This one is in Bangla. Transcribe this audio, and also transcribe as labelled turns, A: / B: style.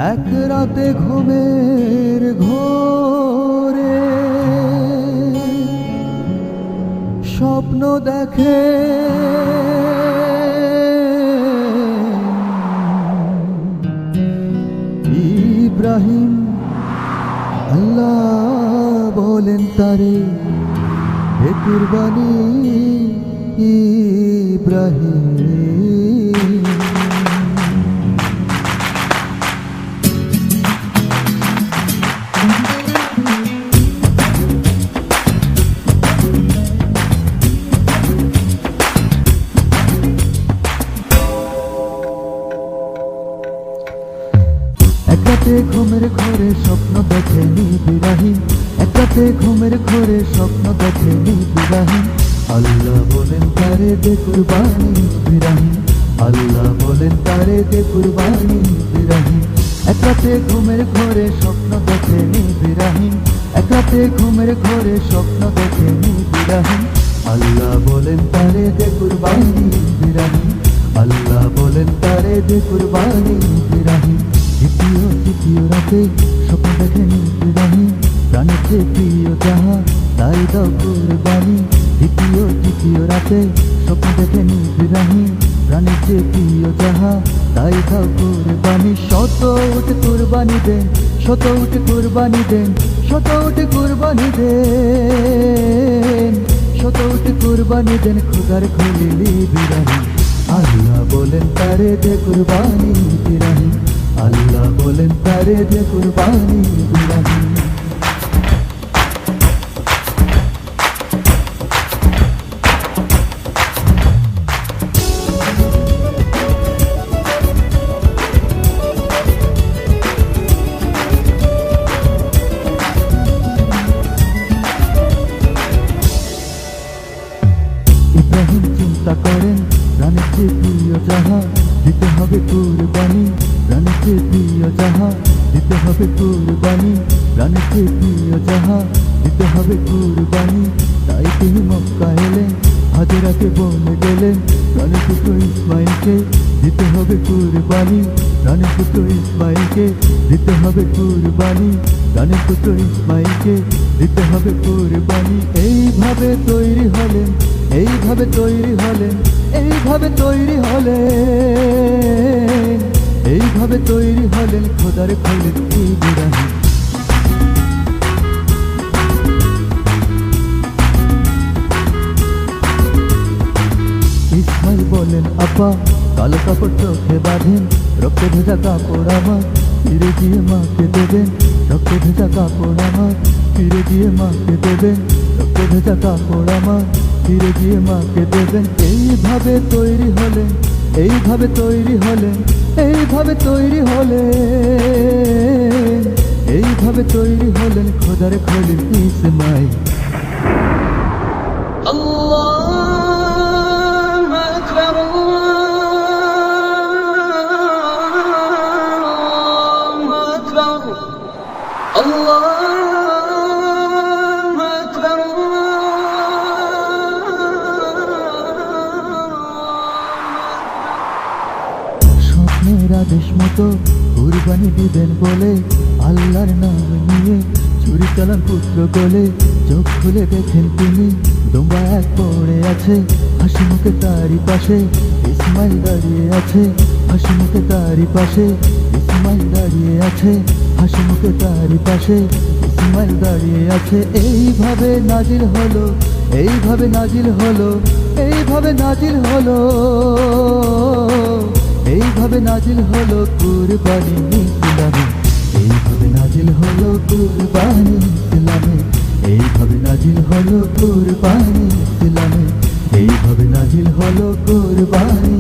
A: এক রাতে ঘুমের ঘোরে স্বপ্ন দেখে ইব্রাহিম। আল্লাহ বলেন তারে, হে কুরবানি ইব্রাহিম। এক রাতে ঘুমের ঘোরে স্বপ্ন দেখেন ইব্রাহিম, এক রাতে ঘুমের ঘোরে স্বপ্ন দেখেন ইব্রাহিম। আল্লাহ বলেন তারে দে কুরবানি ইব্রাহিম, আল্লাহ বলেন তারে দে কুরবানি ইব্রাহিম। এক রাতে ঘুমের ঘোরে স্বপ্ন দেখেন ইব্রাহিম, এক রাতে ঘুমের ঘোরে স্বপ্ন দেখেন ইব্রাহিম। আল্লাহ বলেন তারে দে কুরবানি ইব্রাহিম, আল্লাহ বলেন তারে দে কুরবানি ইব্রাহিম। দ্বিতীয় রাতে স্বপ্ন দেখেন ইব্রাহিম, প্রাণের চেয়ে প্রিয় যাহা তাই দাও কুরবানি। দ্বিতীয় রাতে স্বপ্ন দেখেন ইব্রাহিম, প্রাণের চেয়ে প্রিয় যাহা তাই দাও কুরবানি। শত উঠে কুরবানি দেন, শত উঠে কুরবানি দেন, শত উঠে কুরবানি দেন, শত উঠে কুরবানি দেন খোদার খলিল ইব্রাহিম। আল্লাহ বলেন তারে দে কুরবানি ইব্রাহিম, আল্লাহ বলেন তারে দে কুরবানি ইব্রাহিম। ইব্রাহিম চিন্তা করেন প্রাণের চেয়ে প্রিয় যাহা দিতে হবে কুরবানি, প্রাণের চেয়ে প্রিয় যাহা দিতে হবে কুরবানি, প্রাণের চেয়ে প্রিয় যাহা দিতে হবে কুরবানি। তাই তিনি মক্কা এলেন, হাজেরাকে বলে গেলেন প্রাণের পুত্র ইসমাইলকে দিতে হবে কুরবানি, প্রাণের পুত্র ইসমাইলকে দিতে হবে কুরবানি, প্রাণের পুত্র ইসমাইলকে দিতে হবে কুরবানি। এইভাবে তৈরি হলেন, এইভাবে তৈরি হলেন, এইভাবে তৈরি হলেন, এইভাবে তৈরি হলেন খোদার খলিল ইব্রাহিম। ইসমাইল বলেন আপা কালো কাপড় চোখে বাঁধেন, রক্তে ভেজা কাপড় আমার ফিরে গিয়ে মাকে দেবেন, রক্তে ভেজা কাপড় আমার ফিরে গিয়ে মাকে দেবেন, রক্তে ভেজা কাপড় আমার ফিরে গিয়ে মাকে দেবেন। এইভাবে তৈরি হলেন, এইভাবে তৈরি হলেন, এইভাবে তৈরি হলেন, এইভাবে তৈরি হলেন খোদার খলিল ইসমাইল।
B: আল্লাহু আকবার, আল্লাহু আকবার, আল্লাহু আকবার।
A: স্বপ্নের আদেশ মতো কুরবানি দিবেন বলে আল্লাহর নাম নিয়ে ছুরি চালান পুত্র কোলে। চোখ খুলে দেখেন তিনি দুম্বা এক পড়ে আছে, হাসি মুখে তারই পাশে ইসমাইল দাঁড়িয়ে আছে, হাসি মুখে তারই পাশে ইসমাইল দাঁড়িয়ে আছে, হাসি মুখে তারই পাশে ইসমাইল দাঁড়িয়ে আছে। এইভাবে নাজিল হলো, এইভাবে নাজিল হলো, এইভাবে নাজিল হলো, এইভাবে নাজিল হলো কুরবানি ইসলামে, এইভাবে নাজিল হলো কুরবানি ইসলামে, এইভাবে নাজিল হলো কুরবানি ইসলামে, এইভাবে নাজিল হলো কুরবানি।